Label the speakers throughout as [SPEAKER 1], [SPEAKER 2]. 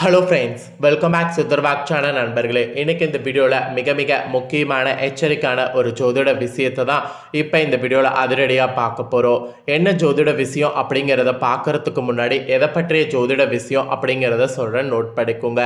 [SPEAKER 1] Hello friends, welcome back சித்தர்வாக்சான நண்பர்களே. இன்றைக்கி இந்த வீடியோவில் மிக மிக முக்கியமான எச்சரிக்கையான ஒரு ஜோதிட விஷயத்தை தான் இப்போ இந்த வீடியோவில் அதிரடியாக பார்க்க போகிறோம். என்ன ஜோதிட விஷயம் அப்படிங்கிறத பார்க்குறதுக்கு முன்னாடி எதை பற்றிய ஜோதிட விஷயம் அப்படிங்கிறத சொல்கிறேன், நோட் பண்ணிக்கோங்க.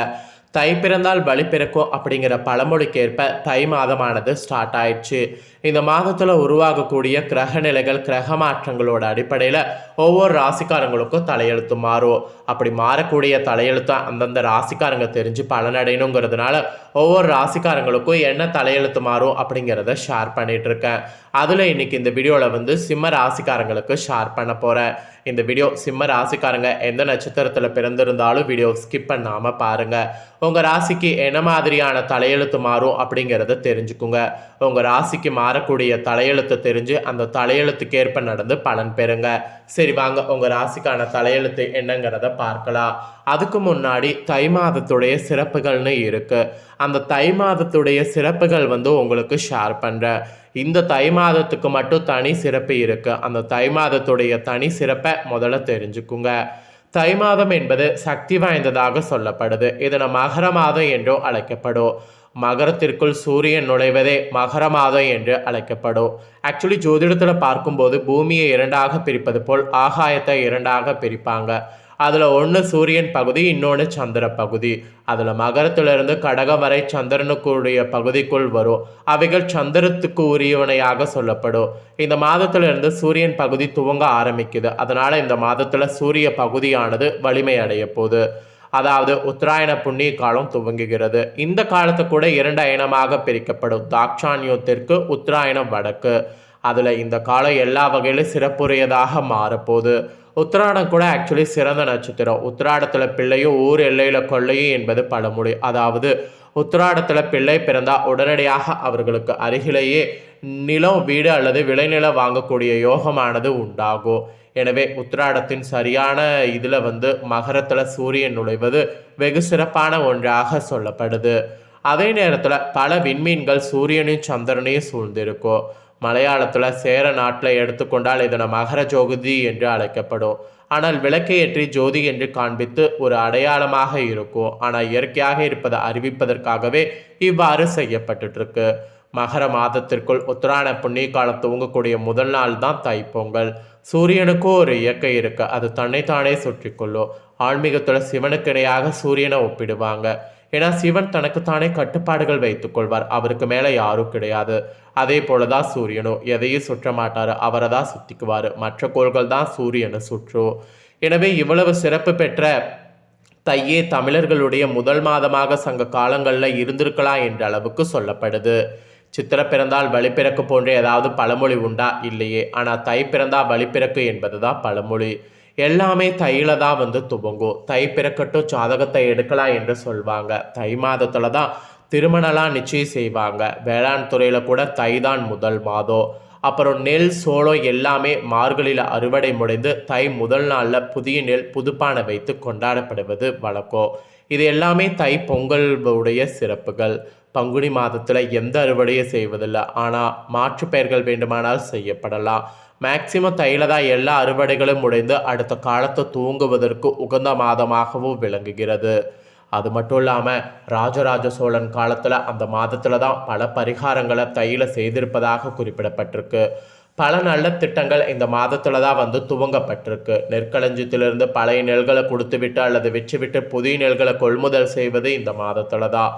[SPEAKER 1] தை பிறந்தால் வழி பிறக்கும் அப்படிங்கிற பழமொழிக்கேற்ப தை மாதமானது ஸ்டார்ட் ஆயிடுச்சு. இந்த மாதத்தில் உருவாகக்கூடிய கிரக நிலைகள், கிரக மாற்றங்களோட அடிப்படையில் ஒவ்வொரு ராசிக்காரங்களுக்கும் தலையெழுத்து மாறும். அப்படி மாறக்கூடிய தலையெழுத்தை அந்தந்த ராசிக்காரங்க தெரிஞ்சு பலனடையணுங்கிறதுனால ஒவ்வொரு ராசிக்காரங்களுக்கும் என்ன தலையெழுத்து மாறும் அப்படிங்கிறத ஷேர் பண்ணிட்டு இருக்கேன். அதில் இன்னைக்கு இந்த வீடியோவில் சிம்ம ராசிக்காரங்களுக்கு ஷேர் பண்ண போகிறேன். இந்த வீடியோ சிம்ம ராசிக்காரங்க எந்த நட்சத்திரத்தில் பிறந்திருந்தாலும் வீடியோ ஸ்கிப் பண்ணாமல் பாருங்கள். உங்கள் ராசிக்கு என்ன மாதிரியான தலையெழுத்து மாறும் அப்படிங்கிறத தெரிஞ்சுக்குங்க. உங்கள் ராசிக்கு மாறக்கூடிய தலையெழுத்து தெரிஞ்சு அந்த தலையெழுத்துக்கேற்ப நடந்து பலன் பெறுங்க. சரி வாங்க, உங்கள் ராசிக்கான தலையெழுத்து என்னங்கிறத பார்க்கலாம். அதுக்கு முன்னாடி தை மாதத்துடைய சிறப்புகள்னு இருக்குது. அந்த தை மாதத்துடைய சிறப்புகள் உங்களுக்கு ஷேர் பண்ணுறேன். இந்த தை மாதத்துக்கு மட்டும் தனி சிறப்பு இருக்குது. அந்த தை மாதத்துடைய தனி சிறப்பை முதல்ல தெரிஞ்சுக்குங்க. தை மாதம் என்பது சக்தி வாய்ந்ததாக சொல்லப்படுது. இதனை மகர மாதம் என்றும் அழைக்கப்படும். மகரத்திற்குள் சூரியன் நுழைவதே மகர மாதம் என்று அழைக்கப்படும். ஆக்சுவலி ஜோதிடத்தில் பார்க்கும்போது பூமியை இரண்டாக பிரிப்பது போல் ஆகாயத்தை இரண்டாக பிரிப்பாங்க. அதில் ஒன்று சூரியன் பகுதி, இன்னொன்று சந்திர பகுதி. அதில் மகரத்திலிருந்து கடகம் வரை சந்திரனுக்குரிய பகுதிக்குள் வரும். அவைகள் சந்திரத்துக்கு உரியவனையாக சொல்லப்படும். இந்த மாதத்திலிருந்து சூரியன் பகுதி துவங்க ஆரம்பிக்குது. அதனால் இந்த மாதத்தில் சூரிய பகுதியானது வலிமை அடைய போகுது. அதாவது உத்தராயண புண்ணிய காலம் துவங்குகிறது. இந்த காலத்தை கூட இரண்டு அயனமாக பிரிக்கப்படும். தாட்சாணியத்திற்கு உத்தராயணம் வடக்கு. அதில் இந்த காலம் எல்லா வகையிலும் சிறப்புடையதாக மாறப்போகுது. உத்திராடம் கூட ஆக்சுவலி சிறந்த நட்சத்திரம். உத்திராடத்தில் பிள்ளையும் ஊர் எல்லையில் கொள்ளையும் என்பது பழமொழி. அதாவது உத்திராடத்தில் பிள்ளை பிறந்தால் உடனடியாக அவர்களுக்கு அருகிலேயே நிலம், வீடு அல்லது விளைநிலம் வாங்கக்கூடிய யோகமானது உண்டாகும். எனவே உத்திராடத்தின் சரியான இதில் மகரத்தில் சூரியன் நுழைவது வெகு சிறப்பான ஒன்றாக சொல்லப்படுது. அதே நேரத்தில் பல விண்மீன்கள் சூரியனையும் சந்திரனையும் சூழ்ந்திருக்கும். மலையாளத்தில் சேர நாட்டில் எடுத்துக்கொண்டால் இதனை மகர ஜோதி என்று அழைக்கப்படும். ஆனால் விளக்கை ஏற்றி ஜோதி என்று காண்பித்து ஒரு அடையாளமாக இருக்கும். ஆனால் இயற்கையாக இருப்பதை அறிவிப்பதற்காகவே இவ்வாறு செய்யப்பட்டுருக்கு. மகர மாதத்திற்குள் உத்தராயண புண்ணிய காலம் துவங்கக்கூடிய முதல் நாள் தான் தைப்பொங்கல். சூரியனுக்கும் ஒரு இயற்கை இருக்கு. அது தன்னைத்தானே சுற்றி கொள்ளும். ஆன்மீகத்தில் சிவனுக்கு இணையாக சூரியனை ஒப்பிடுவாங்க. ஏன்னா சிவன் தனக்குத்தானே கட்டுப்பாடுகள் வைத்துக் கொள்வார். அவருக்கு மேலே யாரும் கிடையாது. அதே போலதான் சூரியனும் எதையும் சுற்ற மாட்டார். அவரை தான் சுற்றிக்குவார். மற்ற கோள்கள் தான் சூரியனை சுற்றும். எனவே இவ்வளவு சிறப்பு பெற்ற தையே தமிழர்களுடைய முதல் மாதமாக சங்க காலங்களில் இருந்திருக்கலாம் என்ற அளவுக்கு சொல்லப்படுது. சித்திரை பிறந்தால் வழிபிறக்கு போன்ற ஏதாவது பழமொழி உண்டா? இல்லையே. ஆனால் தை பிறந்தால் வழிபிறக்கு என்பது தான் பழமொழி. எல்லாமே தையில தான் துவங்கும். தை பிறக்கட்டும் ஜாதகத்தை எடுக்கலாம் என்று சொல்வாங்க. தை மாதத்தில் தான் திருமணம்லாம் நிச்சயம் செய்வாங்க. வேளாண் துறையில் கூட தை தான் முதல் மாதம். அப்புறம் நெல், சோளம் எல்லாமே மார்கழியில் அறுவடை முடிந்து தை முதல் நாளில் புதிய நெல் புதுப்பானை வைத்து கொண்டாடப்படுவது வழக்கம். இது எல்லாமே தை பொங்கலுடைய சிறப்புகள். பங்குனி மாதத்தில் எந்த அறுவடையும் செய்வதில்லை. ஆனால் மாற்று பெயர்கள் வேண்டுமானால் செய்யப்படலாம். மேக்சிமம் தையில தான் எல்லா அறுவடைகளும் முடிந்து அடுத்த காலத்தை தூங்குவதற்கு உகந்த மாதமாகவும் விளங்குகிறது. அது மட்டும் இல்லாமல் ராஜராஜ சோழன் காலத்தில் அந்த மாதத்தில் தான் பல பரிகாரங்களை தையில செய்திருப்பதாக குறிப்பிடப்பட்டிருக்கு. பல நல்ல திட்டங்கள் இந்த மாதத்தில் தான் துவங்கப்பட்டிருக்கு. நெற்களஞ்சியத்திலிருந்து பழைய நெல்களை கொடுத்துவிட்டு அல்லது விற்றுவிட்டு புதிய நெல்களை கொள்முதல் செய்வது இந்த மாதத்தில் தான்.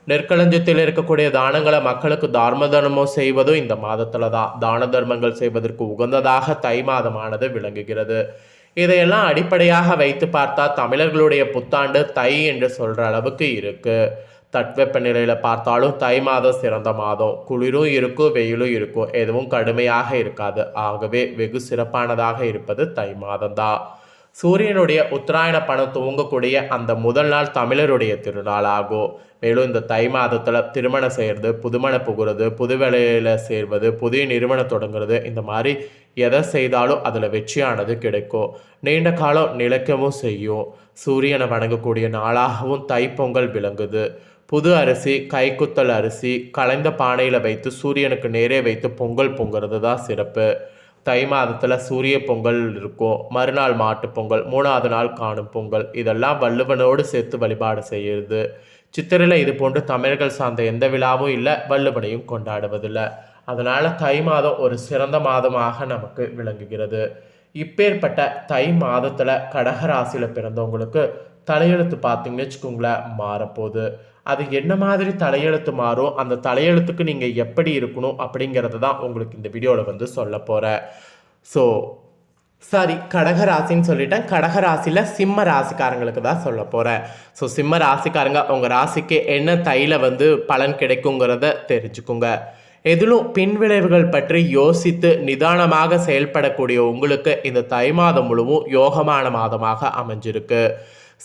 [SPEAKER 1] நெற்களஞ்சியத்தில் இருக்கக்கூடிய தானங்களை மக்களுக்கு தர்மம் செய்வதும் இந்த மாதத்தில் தான். தான தர்மங்கள் செய்வதற்கு உகந்ததாக தை மாதமானது விளங்குகிறது. இதையெல்லாம் அடிப்படையாக வைத்து பார்த்தா தமிழர்களுடைய புத்தாண்டு தை என்று சொல்கிற அளவுக்கு இருக்குது. தட்வெப்ப நிலையில் பார்த்தாலும் தை மாதம் சிறந்த மாதம். குளிரும் இருக்கும், வெயிலும் இருக்கும். எதுவும் கடுமையாக இருக்காது. ஆகவே வெகு சிறப்பானதாக இருப்பது தை மாதம்தான். சூரியனுடைய உத்தராயண பணம் துவங்கக்கூடிய அந்த முதல் நாள் தமிழருடைய திருநாள் ஆகும். மேலும் இந்த தை மாதத்தில் திருமணம் செய்கிறது, புதுமண புகுறது, புது வேலையில் சேர்வது, புதிய நிறுவனம் தொடங்குறது, இந்த மாதிரி எதை செய்தாலும் அதில் வெற்றியானது கிடைக்கும். நீண்ட காலம் நிலைக்கவும் செய்யும். சூரியனை வணங்கக்கூடிய நாளாகவும் தைப்பொங்கல் விளங்குது. புது அரிசி, கைக்குத்தல் அரிசி கலைந்த பானையில் வைத்து சூரியனுக்கு நேரே வைத்து பொங்கல் பொங்குறது தான் சிறப்பு. தை மாதத்தில் சூரிய பொங்கல் இருக்கும், மறுநாள் மாட்டுப் பொங்கல், 3வது நாள் காணும் பொங்கல். இதெல்லாம் வள்ளுவனோடு சேர்த்து வழிபாடு செய்கிறது. சித்திரையில் இது போன்று தமிழர்கள் சார்ந்த எந்த விழாவும் இல்லை, வள்ளுவனையும் கொண்டாடுவதில்லை. அதனால் தை மாதம் ஒரு சிறந்த மாதமாக நமக்கு விளங்குகிறது. இப்பேற்பட்ட தை மாதத்தில் கடகராசியில் பிறந்தவங்களுக்கு தலையெழுத்து பார்த்தீங்கன்னு வச்சுக்கோங்களேன் மாறப்போகுது. அது என்ன மாதிரி தலையெழுத்து மாறும், அந்த தலையெழுத்துக்கு நீங்கள் எப்படி இருக்கணும் அப்படிங்கிறது தான் உங்களுக்கு இந்த வீடியோவில் சொல்ல போகிறேன். ஸோ சாரி, கடகராசின்னு சொல்லிட்டேன். கடகராசியில் சிம்ம ராசிக்காரங்களுக்கு தான் சொல்ல போகிறேன். ஸோ சிம்ம ராசிக்காரங்க உங்கள் ராசிக்கு என்ன தையில் பலன் கிடைக்குங்கிறத தெரிஞ்சுக்குங்க. எதிலும் பின்விளைவுகள் பற்றி யோசித்து நிதானமாக செயல்படக்கூடிய உங்களுக்கு இந்த தை மாதம் முழுவதும் யோகமான மாதமாக அமைஞ்சிருக்கு.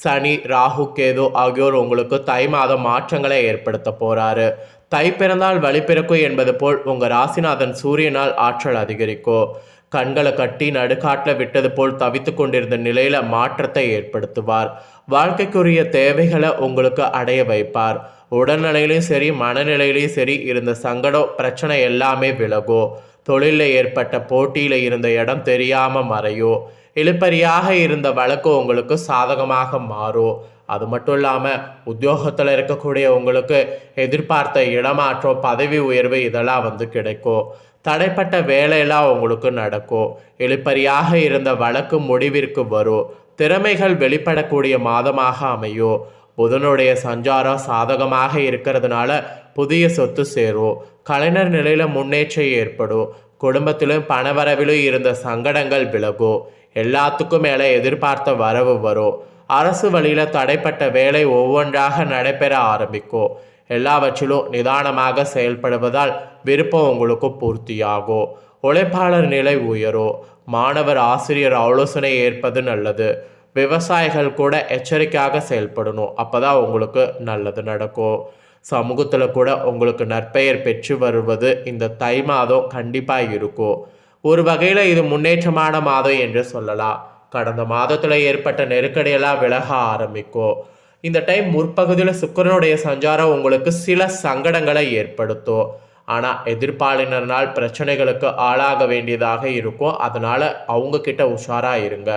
[SPEAKER 1] சனி, ராகு, கேது ஆகியோர் உங்களுக்கு தை மாதம் மாற்றங்களை ஏற்படுத்த போறாரு. தை பிறந்தால் வழி பிறக்கும் என்பது போல் உங்கள் ராசிநாதன் சூரியனால் ஆற்றல் அதிகரிக்கும். கண்களை கட்டி நடுக்காட்டில் விட்டது போல் தவித்து கொண்டிருந்த நிலையில மாற்றத்தை ஏற்படுத்துவார். வாழ்க்கைக்குரிய தேவைகளை உங்களுக்கு அடைய வைப்பார். உடல்நிலையிலையும் சரி மனநிலையிலையும் சரி இருந்த சங்கடம் பிரச்சனை எல்லாமே விலகும். தொழிலில் ஏற்பட்ட போட்டியில் இருந்த இடம் தெரியாமல் மறையும். இழுப்பறியாக இருந்த வழக்கு உங்களுக்கு சாதகமாக மாறும். அது மட்டும் இல்லாமல் உத்தியோகத்தில் இருக்கக்கூடிய உங்களுக்கு எதிர்பார்த்த இடமாற்றம், பதவி உயர்வு இதெல்லாம் கிடைக்கும். தடைப்பட்ட வேலையெல்லாம் உங்களுக்கு நடக்கும். இழுப்பறியாக இருந்த வழக்கு முடிவிற்கு வரும். திறமைகள் வெளிப்படக்கூடிய மாதமாக அமையும். புதனுடைய சஞ்சாரம் சாதகமாக இருக்கிறதுனால புதிய சொத்து சேரும். கலைஞர் நிலையில் முன்னேற்றம் ஏற்படும். குடும்பத்திலும் பணவரவிலும் இருந்த சங்கடங்கள் விலகும். எல்லாத்துக்கும் மேலே எதிர்பார்த்த வரவு வரும். அரசு வழியில் தடைப்பட்ட வேலை ஒவ்வொன்றாக நடைபெற ஆரம்பிக்கும். எல்லாவற்றிலும் நிதானமாக செயல்படுவதால் விருப்பம் உங்களுக்கு பூர்த்தியாகும். உழைப்பாளர் நிலை உயரும். மாணவர் ஆசிரியர் ஆலோசனை ஏற்பது நல்லது. விவசாயிகள் கூட எச்சரிக்கையாக செயல்படணும், அப்போதான் உங்களுக்கு நல்லது நடக்கும். சமூகத்தில் கூட உங்களுக்கு நற்பெயர் பெற்று வருவது இந்த தை மாதம் கண்டிப்பாக இருக்கும். ஒரு வகையில் இது முன்னேற்றமான மாதம் என்று சொல்லலாம். கடந்த மாதத்தில் ஏற்பட்ட நெருக்கடியெல்லாம் விலக ஆரம்பிக்கும். இந்த டைம் முற்பகுதியில் சுக்கிரனுடைய சஞ்சாரம் உங்களுக்கு சில சங்கடங்களை ஏற்படுத்தும். ஆனால் எதிர்ப்பாளினரால் பிரச்சனைகளுக்கு ஆளாக வேண்டியதாக இருக்கும். அதனால் அவங்கக்கிட்ட உஷாராக இருங்க.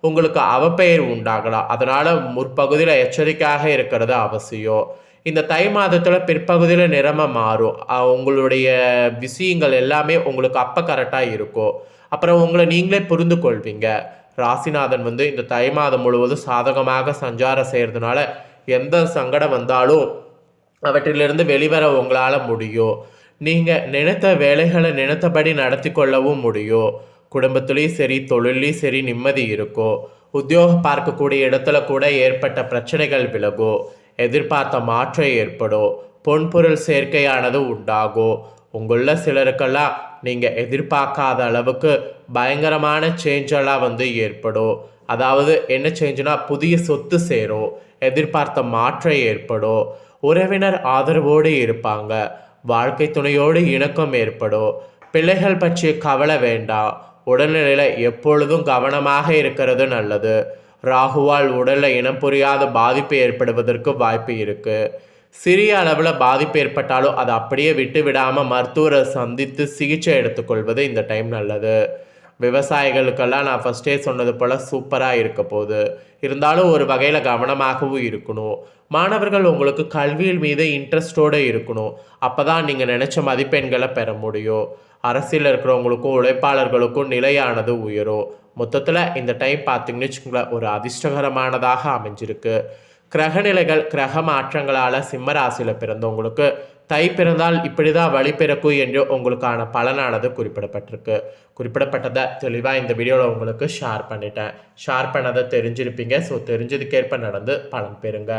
[SPEAKER 1] உங்களுக்கு அவப்பெயர் உண்டாகலாம். அதனால் முற்பகுதியில் எச்சரிக்கையாக இருக்கிறது அவசியம். இந்த தை மாதத்தில் பிற்பகுதியில் நிறமை மாறும். உங்களுடைய விஷயங்கள் எல்லாமே உங்களுக்கு அப்போ கரெக்டாக இருக்கும். அப்புறம் உங்களை நீங்களே புரிந்து கொள்வீங்க. ராசிநாதன் இந்த தை மாதம் முழுவதும் சாதகமாக சஞ்சாரம் செய்கிறதுனால எந்த சங்கடம் வந்தாலும் அவற்றிலிருந்து வெளிவர உங்களால் முடியும். நீங்கள் நினைத்த வேலைகளை நினைத்தபடி நடத்தி கொள்ளவும் முடியும். குடும்பத்துலேயும் சரி தொழிலையும் சரி நிம்மதி இருக்கும். உத்தியோகம் பார்க்கக்கூடிய இடத்துல கூட ஏற்பட்ட பிரச்சனைகள் விலகும். எதிர்பார்த்த மாற்றம் ஏற்படும். பொன்பொருள் சேர்க்கையானது உண்டாகும். உங்களில் சிலருக்கெல்லாம் நீங்கள் எதிர்பார்க்காத அளவுக்கு பயங்கரமான சேஞ்செல்லாம் ஏற்படும். அதாவது என்ன சேஞ்சுனா புதிய சொத்து சேரும். எதிர்பார்த்த மாற்றம் ஏற்படும். உறவினர் ஆதரவோடு இருப்பாங்க. வாழ்க்கை துணையோடு இணக்கம் ஏற்படும். பிள்ளைகள் பற்றிய கவலை வேண்டாம். உடல்நிலையில் எப்பொழுதும் கவனமாக இருக்கிறது நல்லது. ராகுவால் உடலில் இனம் புரியாத பாதிப்பு ஏற்படுவதற்கு வாய்ப்பு இருக்குது. சிறிய அளவில் பாதிப்பு ஏற்பட்டாலும் அதை அப்படியே விட்டு விடாமல் மருத்துவரை சந்தித்து சிகிச்சை எடுத்துக்கொள்வது இந்த டைம் நல்லது. விவசாயிகளுக்கெல்லாம் நான் ஃபஸ்ட்டே சொன்னது போல் சூப்பராக இருக்க போகுது. இருந்தாலும் ஒரு வகையில் கவனமாகவும் இருக்கணும். மாணவர்கள் உங்களுக்கு கல்வியில் மீது இன்ட்ரெஸ்டோடு இருக்கணும். அப்போ தான் நீங்கள் நினச்ச மதிப்பெண்களை பெற முடியும். அரசியல் இருக்கிறவங்களுக்கும் உழைப்பாளர்களுக்கும் நிலையானது உயரும். மொத்தத்தில் இந்த டைம் பார்த்தீங்கன்னு வச்சுக்கோங்களேன் ஒரு அதிர்ஷ்டகரமானதாக அமைஞ்சிருக்கு. கிரகநிலைகள் கிரக மாற்றங்களால் சிம்மராசியில் பிறந்தவங்களுக்கு தை பிறந்தால் இப்படி தான் வழி பிறக்கும் என்று உங்களுக்கான பலனானது குறிப்பிடப்பட்டதை தெளிவாக இந்த வீடியோவில் உங்களுக்கு ஷேர் பண்ணிட்டேன். ஷேர் பண்ணதை தெரிஞ்சிருப்பீங்க. ஸோ தெரிஞ்சதுக்கேற்ப நடந்து பலன் பெறுங்க.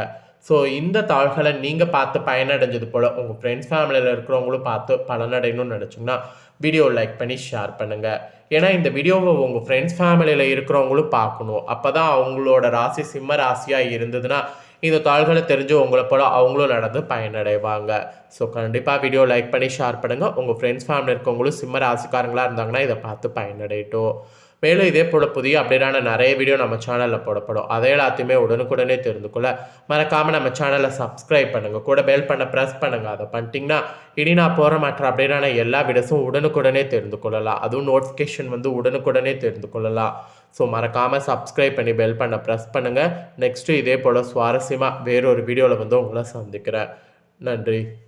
[SPEAKER 1] ஸோ இந்த தாள்களை நீங்கள் பார்த்து பயனடைஞ்சது போல் உங்கள் ஃப்ரெண்ட்ஸ் ஃபேமிலியில் இருக்கிறவங்களும் பார்த்து பலனடையணும்னு நினச்சிங்கன்னா வீடியோ லைக் பண்ணி ஷேர் பண்ணுங்கள். ஏன்னா இந்த வீடியோவை உங்கள் ஃப்ரெண்ட்ஸ் ஃபேமிலியில் இருக்கிறவங்களும் பார்க்கணும். அப்போ தான் அவங்களோட ராசி சிம்ம ராசியாக இருந்ததுன்னா இந்த தாள்களை தெரிஞ்சு உங்களை போல் அவங்களும் நடந்து பயனடைவாங்க. ஸோ கண்டிப்பாக வீடியோ லைக் பண்ணி ஷேர் பண்ணுங்கள். உங்கள் ஃப்ரெண்ட்ஸ் ஃபேமிலி இருக்கவங்களும் சிம்ம ராசிக்காரங்களாக இருந்தாங்கன்னா இதை பார்த்து பயனடையட்டும். மேலும் இதே போல் புதிய அப்டேட்டான நிறைய வீடியோ நம்ம சேனலில் போடப்படும். அதை எல்லாத்தையுமே உடனுக்குடனே தெரிந்து கொள்ள மறக்காமல் நம்ம சேனலை சப்ஸ்கிரைப் பண்ணுங்கள். கூட பெல் பண்ண ப்ரெஸ் பண்ணுங்கள். அதை பண்ணிட்டீங்கன்னா இனி நான் போகிற மற்ற அப்டேட்டான எல்லா வீடியோஸும் உடனுக்குடனே தெரிந்து கொள்ளலாம். அதுவும் நோட்டிஃபிகேஷன் வந்து உடனுக்குடனே தெரிந்து கொள்ளலாம். ஸோ மறக்காமல் சப்ஸ்கிரைப் பண்ணி பெல் பண்ண ப்ரெஸ் பண்ணுங்கள். நெக்ஸ்ட்டு இதே போல் சுவாரஸ்யமாக வேறொரு வீடியோவில் வந்து உங்களை சந்திக்கிறேன். நன்றி.